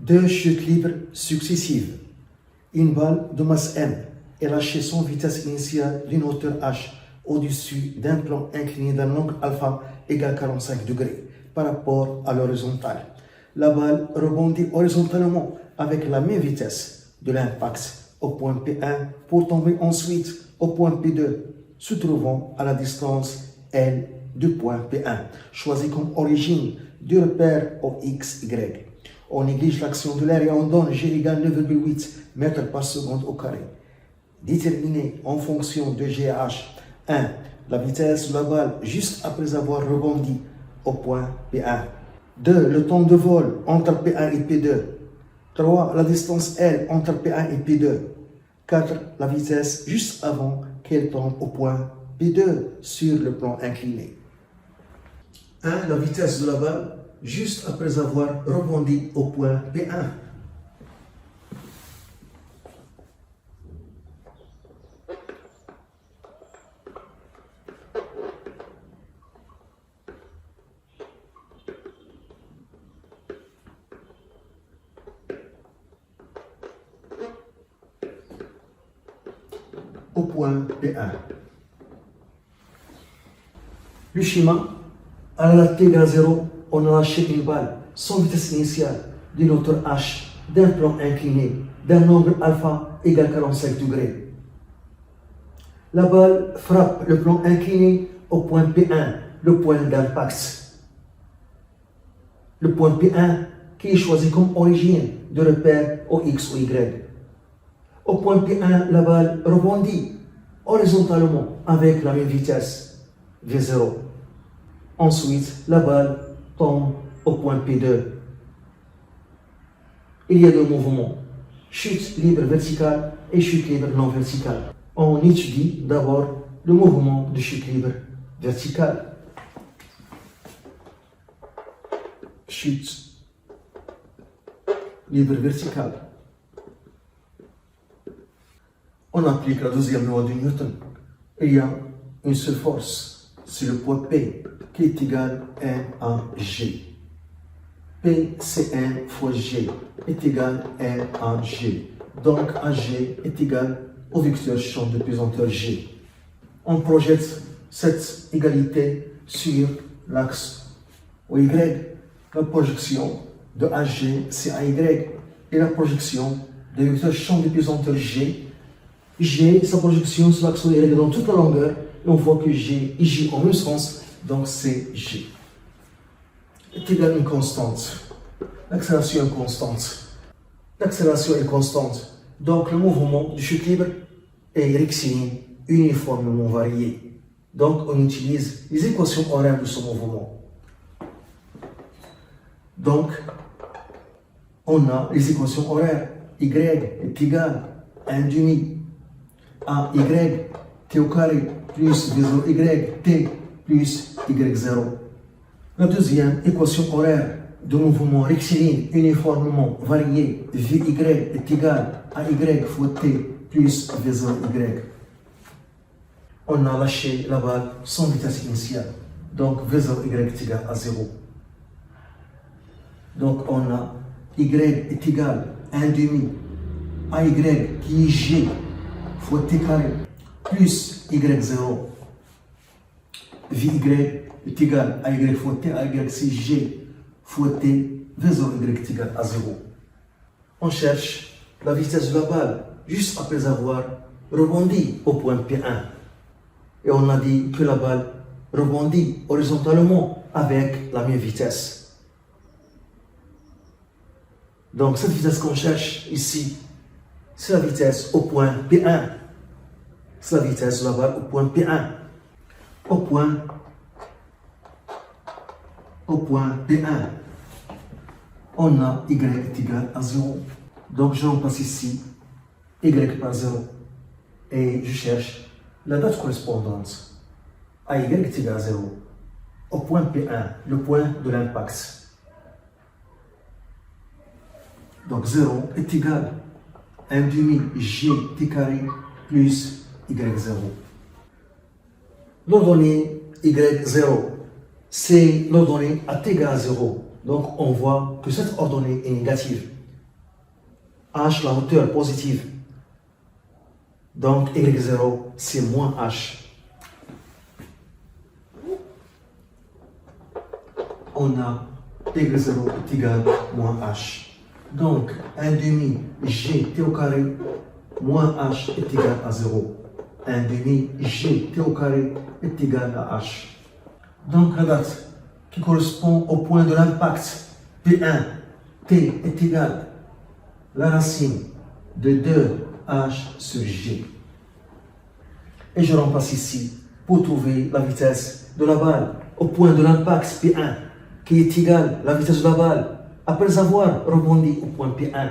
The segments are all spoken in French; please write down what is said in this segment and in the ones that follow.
Deux chutes libres successives. Une balle de masse M est lâchée sans vitesse initiale d'une hauteur h au-dessus d'un plan incliné d'un angle alpha égale 45 degrés par rapport à l'horizontale. La balle rebondit horizontalement avec la même vitesse de l'impact au point P1 pour tomber ensuite au point P2, se trouvant à la distance L du point P1, choisi comme origine du repère au XY. On néglige l'action de l'air et on donne G égale 9,8 mètres par seconde au carré. Déterminer en fonction de GH 1. La vitesse de la balle juste après avoir rebondi au point P1. 2. Le temps de vol entre P1 et P2. 3. La distance L entre P1 et P2. 4. La vitesse juste avant qu'elle tombe au point P2 sur le plan incliné. 1. La vitesse de la balle juste après avoir rebondi au point P1. Au point P1. Le schéma, à la t égale 0, on a lâché une balle sans vitesse initiale d'une hauteur h, d'un plan incliné, d'un angle alpha égale 45 degrés. La balle frappe le plan incliné au point P1, le point d'impact. Le point P1 qui est choisi comme origine de repère au X ou Y. Au point P1, la balle rebondit horizontalement avec la même vitesse, V0. Ensuite, la balle tombe au point P2. Il y a deux mouvements, chute libre verticale et chute libre non verticale. On étudie d'abord le mouvement de chute libre verticale. Chute libre verticale. On applique la deuxième loi de Newton. Il y a une seule force, c'est le poids P qui est égal M à G. P, c'est M fois G est égal M à G. Donc AG est égal au vecteur champ de pesanteur G. On projette cette égalité sur l'axe Y. La projection de AG, c'est AY. Et la projection du vecteur champ de pesanteur G, G, sa projection sur l'axe Y dans toute la longueur, et on voit que G et J en même sens, donc c'est G. Est égal à une constante. L'accélération est constante. L'accélération est constante. Donc le mouvement de chute libre est rectiligne, uniformément varié. Donc on utilise les équations horaires de ce mouvement. Donc on a les équations horaires. Y est égal à 1 demi à Y, t au carré, plus V0 Y, t plus Y0. La deuxième équation horaire de mouvement rectiligne uniformément varié, Vy est égal à Y fois t plus V0Y. On a lâché la balle sans vitesse initiale, donc V0Y est égal à 0. Donc on a Y est égal à 1 demi à Y qui est G fois t carré plus Y0. Vy est égal à Y fois t, à Y c'est G fois t, V0Y est égal à 0. On cherche la vitesse de la balle juste après avoir rebondi au point P1. Et on a dit que la balle rebondit horizontalement avec la même vitesse. Donc cette vitesse qu'on cherche ici, c'est la vitesse au point P1. C'est la vitesse de la balle au point P1. Au point P1, on a Y est égal à 0. Donc je remplace ici Y par 0. Et je cherche la date correspondante à Y est égal à 0. Au point P1, le point de l'impact. Donc 0 est égal à 1 demi G t carré plus Y0. L'ordonnée Y0, c'est l'ordonnée à t égale à 0. Donc on voit que cette ordonnée est négative. H, la hauteur positive. Donc, Y0, c'est moins H. On a Y0 est égal à moins H. Donc, 1 demi gt au carré moins h est égal à 0. 1 demi gt au carré est égal à h. Donc, la date qui correspond au point de l'impact P1, T est égal à la racine de 2h sur g. Et je remplace ici pour trouver la vitesse de la balle au point de l'impact P1 qui est égal à la vitesse de la balle après avoir rebondi au point P1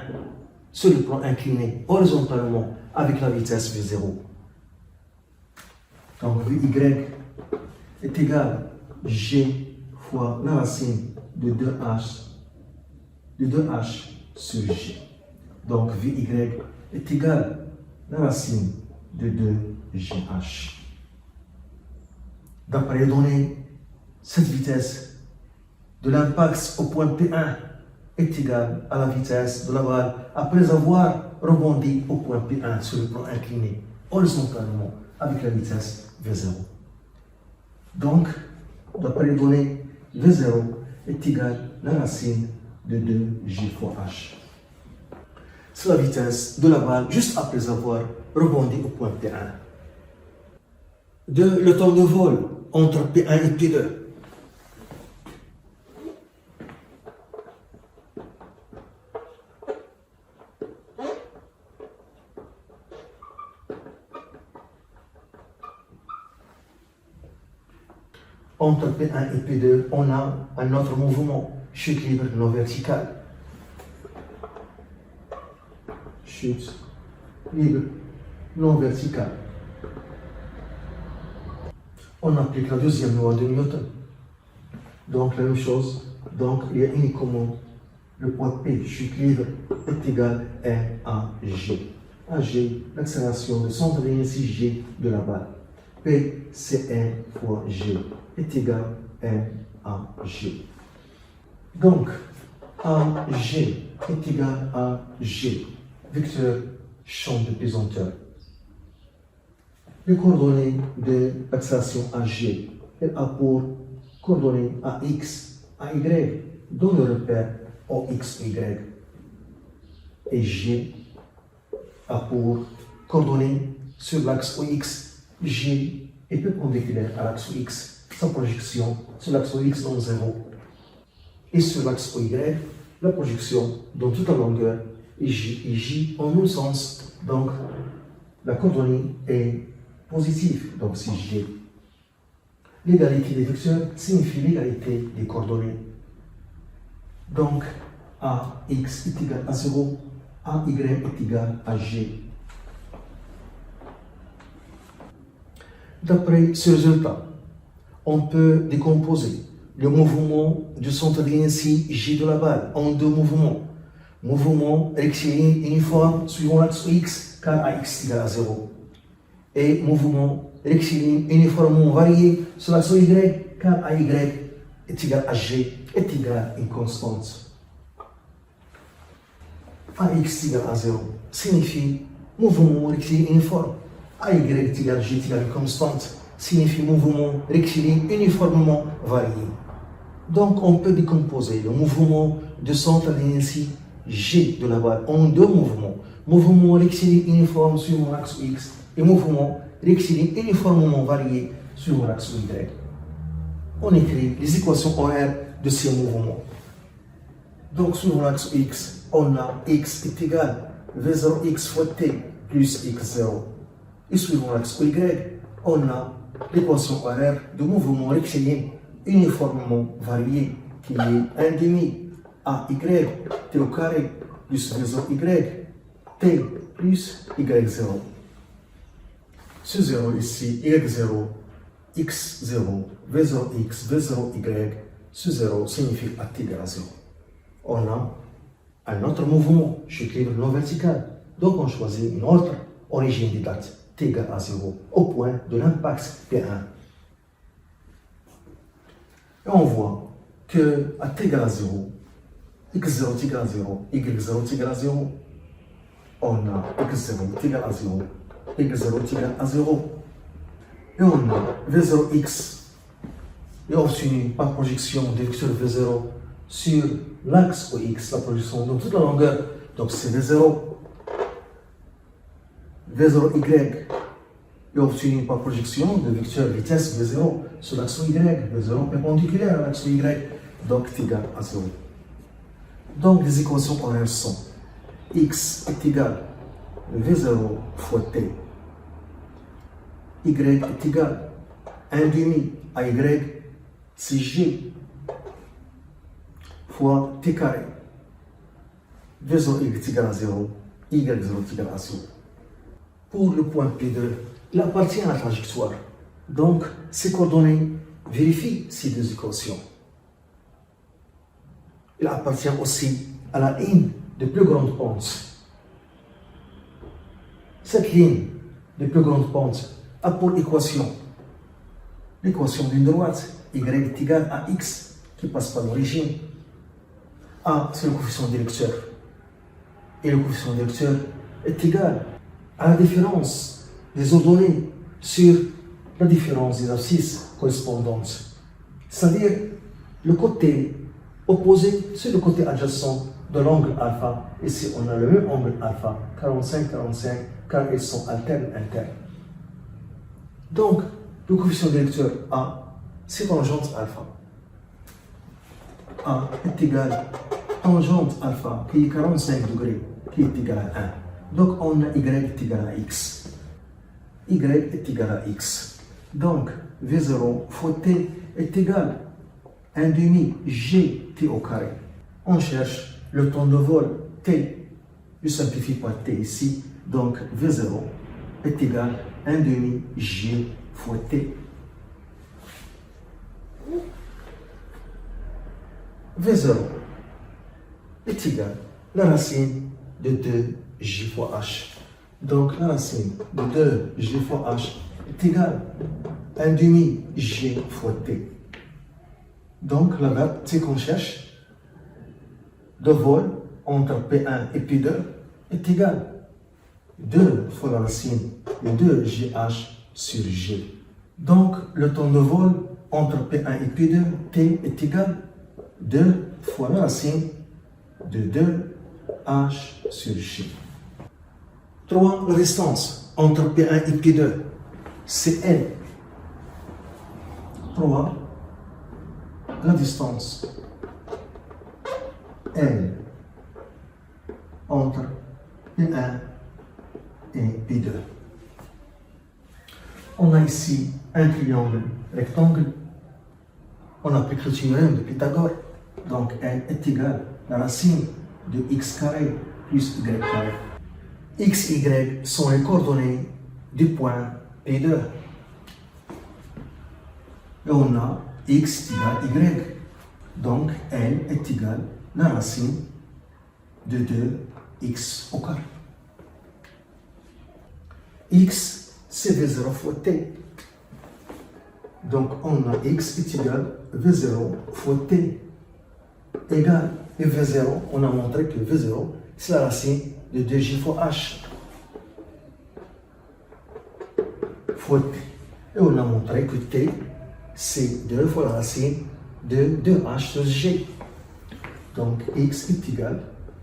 sur le plan incliné horizontalement avec la vitesse V0. Donc Vy est égal à G fois la racine de 2h sur G. Donc Vy est égal à la racine de 2GH. D'après les données, cette vitesse de l'impact au point P1 est égale à la vitesse de la balle après avoir rebondi au point P1 sur le plan incliné horizontalement avec la vitesse V0. Donc, d'après les données, V0 est égal à la racine de 2G fois H. C'est la vitesse de la balle juste après avoir rebondi au point P1. Le temps de vol entre P1 et P2. Entre P1 et P2, on a un autre mouvement, chute libre non verticale. Chute libre non verticale. On applique la deuxième loi de Newton. Donc la même chose. Donc il y a uniquement le point P, chute libre, est égal à G. À G, l'accélération de centre d'inertie G de la balle. P, c'est 1 fois G est égal à G. Donc, AG est égal à G, vecteur champ de pesanteur. Les coordonnées de l'accélération AG, elle a pour coordonnées AX, AY, dont le repère OXY. Et G a pour coordonnées sur l'axe OX, G est perpendiculaire à l'axe OX. Sa projection sur l'axe X donne 0. Et sur l'axe Y, la projection donne toute la longueur et J en un sens. Donc, la coordonnée est positive, donc c'est G. L'égalité des vecteurs signifie l'égalité des coordonnées. Donc, AX est égal à 0, AY est égal à G. D'après ce résultat, on peut décomposer le mouvement du centre d'inertie J de la balle en deux mouvements. Mouvement rectiligne uniforme suivant l'axe X, car AX est égal à 0. Et mouvement rectiligne uniformément varié sur l'axe Y, car AY est égal à G, est égal à une constante. AX est égal à 0 signifie mouvement rectiligne uniforme. AY est égal à G est égal à une constante signifie mouvement rectiligne uniformément varié. Donc on peut décomposer le mouvement de centre d'inertie G de la balle en deux mouvements. Mouvement rectiligne uniforme sur l'axe X et mouvement rectiligne uniformément varié sur l'axe Y. On écrit les équations horaires de ces mouvements. Donc sur l'axe X, on a X est égal à V0x fois T plus X0. Et sur l'axe Y, on a l'équation horaire de mouvement rectiligne uniformément varié qui est 1 demi AY T au carré plus V0Y T plus Y0. Ce 0 ici, Y0, X0, V0X, V0Y, ce 0 signifie à T égale à 0. On a un autre mouvement, chute libre non verticale. Donc on choisit une autre origine des dates. T égale à 0 au point de l'impact P1. Et on voit que à T égale à 0, X0 est égal à 0, Y0 est égal à 0. on a x0 est égal à 0, x0 est égal à 0. Et on a v0x est obtenu par projection de vecteur v0 sur l'axe OX, la projection dans toute la longueur. Donc c'est v0. v0y est obtenu par projection de vecteur vitesse v0 sur l'axe y, v0 perpendiculaire à l'axe y, donc est égal à 0. Donc les équations horaires sont x est égal à v0 fois t, y est égal à 1 demi à y, c'est g fois t carré. v0 est égal à 0, y0 est égal à 0. Pour le point P2, il appartient à la trajectoire. Donc, ces coordonnées vérifient ces deux équations. Il appartient aussi à la ligne de plus grande pente. Cette ligne de plus grande pente a pour équation l'équation d'une droite, y est égal à x qui passe par l'origine. A, c'est le coefficient directeur. Et le coefficient directeur est égal à la différence des ordonnées sur la différence des abscisses correspondantes. C'est-à-dire le côté opposé sur le côté adjacent de l'angle alpha. Ici, on a le même angle alpha, 45-45, car ils sont alternes. Donc, le coefficient directeur A, c'est tangente alpha. A est égal à tangente alpha, qui est 45 degrés, qui est égal à 1. Donc, on a y est égal à x. Y est égal à x. Donc, V0 fois t est égal à 1 demi gt au carré. On cherche le temps de vol t. Je simplifie par t ici. Donc, V0 est égal à 1 demi g fois t. V0 est égal à la racine de 2g fois h. Donc la racine de 2g fois h est égale à 1 demi g fois t. Donc là-bas, c'est qu'on cherche de vol entre P1 et P2 est égal à 2 fois la racine de 2gh sur g. Donc le temps de vol entre P1 et P2, t est égal à 2 fois la racine de 2h sur g. 3. La distance entre P1 et P2, c'est L. 3. La distance L entre P1 et P2. On a ici un triangle rectangle. On applique le théorème de Pythagore. Donc L est égal à la racine de x carré plus y carré. X, y sont les coordonnées du point P2. Et on a x égale y. Donc L est égal à la racine de 2x au carré. X, c'est V0 fois t. Donc on a x est égal à V0 fois t égal. Et V0, on a montré que V0, c'est la racine de 2g fois h fois t. Et on a montré que t, c'est 2 fois la racine de 2h sur g. Donc x est égal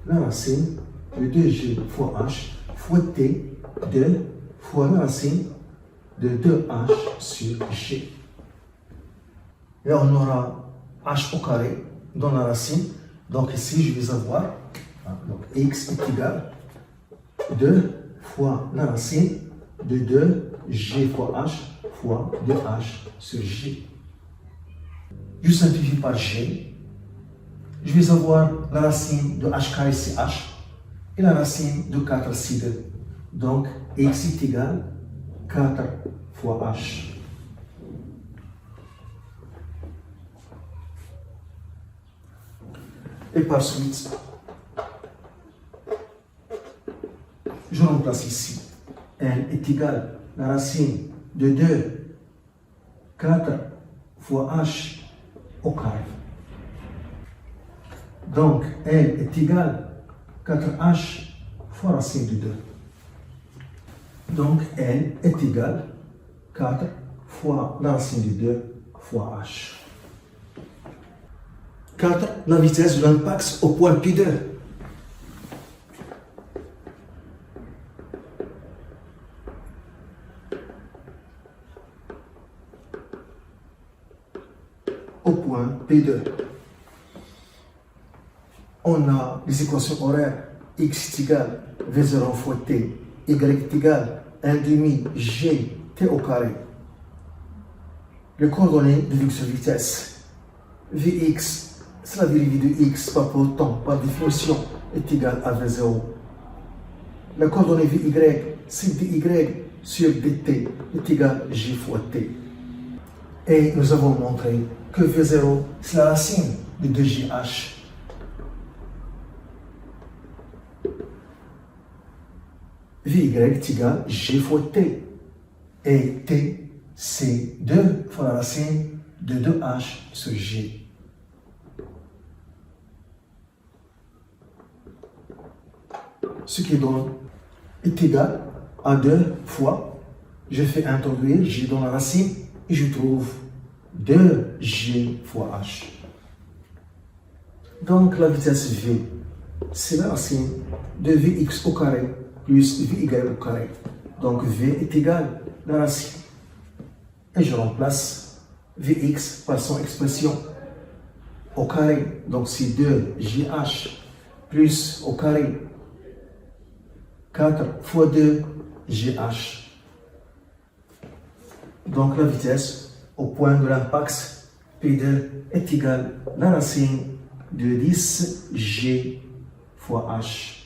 à la racine de 2g fois h fois t, 2 fois la racine de 2h sur g. Et on aura h au carré dans la racine. Donc ici, je vais avoir donc x est égal à 2 fois la racine de 2g fois h fois 2h sur g. Je simplifie par g. Je vais avoir la racine de h carré c'est h et la racine de 4 c'est 2. Donc x est égal à 4 fois h. Et par suite, je remplace ici. L est égal à la racine de 2, 4 fois h au carré. Donc, L est égal à 4h fois racine de 2. Donc N est égal à 4 fois la racine de 2 fois H. 4. La vitesse de l'impact au point P2. Au point P2. On a les équations horaires. X est égal à V0 fois T. Y est égal à 1 demi G T au carré. Les coordonnées de l'ex vitesse. Vx, c'est la dérivée de x par rapport au temps, par définition, est égal à V0. La coordonnée Vy, c'est dy sur dt est égal à J fois T. Et nous avons montré que V0, c'est la racine de 2JH. Vy est égal à G fois T. Et T, c'est 2 fois la racine de 2H sur G. Ce qui donne est égal à 2 fois, je fais introduire G dans la racine et je trouve 2G fois H. Donc la vitesse V, c'est la racine de Vx au carré plus Vy au carré. Donc V est égal à la racine. Et je remplace Vx par son expression au carré. Donc c'est 2GH plus au carré 4 fois 2 GH. Donc la vitesse au point de l'impact P2 est égale à la racine de 10 G fois H.